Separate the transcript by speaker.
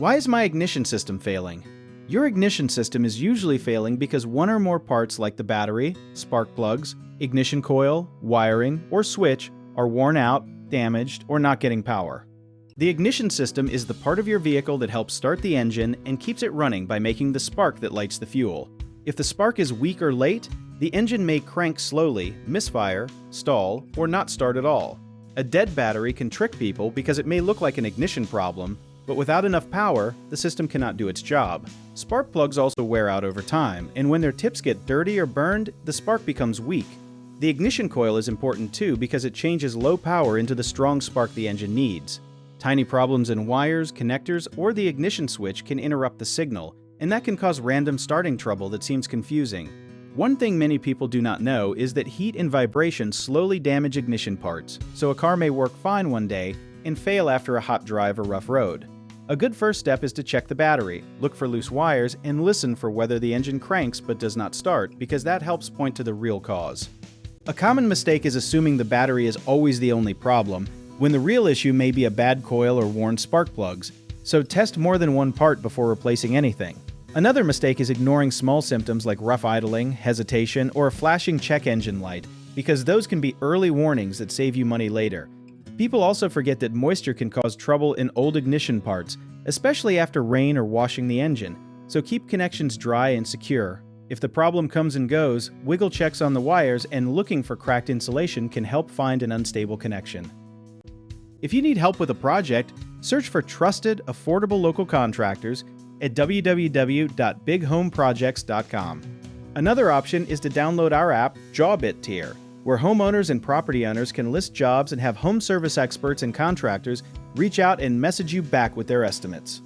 Speaker 1: Why is my ignition system failing? Your ignition system is usually failing because one or more parts like the battery, spark plugs, ignition coil, wiring, or switch are worn out, damaged, or not getting power. The ignition system is the part of your vehicle that helps start the engine and keeps it running by making the spark that lights the fuel. If the spark is weak or late, the engine may crank slowly, misfire, stall, or not start at all. A dead battery can trick people because it may look like an ignition problem, but without enough power, the system cannot do its job. Spark plugs also wear out over time, and when their tips get dirty or burned, the spark becomes weak. The ignition coil is important too because it changes low power into the strong spark the engine needs. Tiny problems in wires, connectors, or the ignition switch can interrupt the signal, and that can cause random starting trouble that seems confusing. One thing many people do not know is that heat and vibration slowly damage ignition parts, so a car may work fine one day and fail after a hot drive or rough road. A good first step is to check the battery, look for loose wires, and listen for whether the engine cranks but does not start, because that helps point to the real cause. A common mistake is assuming the battery is always the only problem, when the real issue may be a bad coil or worn spark plugs, so test more than one part before replacing anything. Another mistake is ignoring small symptoms like rough idling, hesitation, or a flashing check engine light, because those can be early warnings that save you money later. People also forget that moisture can cause trouble in old ignition parts, especially after rain or washing the engine, so keep connections dry and secure. If the problem comes and goes, wiggle checks on the wires and looking for cracked insulation can help find an unstable connection. If you need help with a project, search for trusted, affordable local contractors at www.bighomeprojects.com. Another option is to download our app, Jobit Tier, where homeowners and property owners can list jobs and have home service experts and contractors reach out and message you back with their estimates.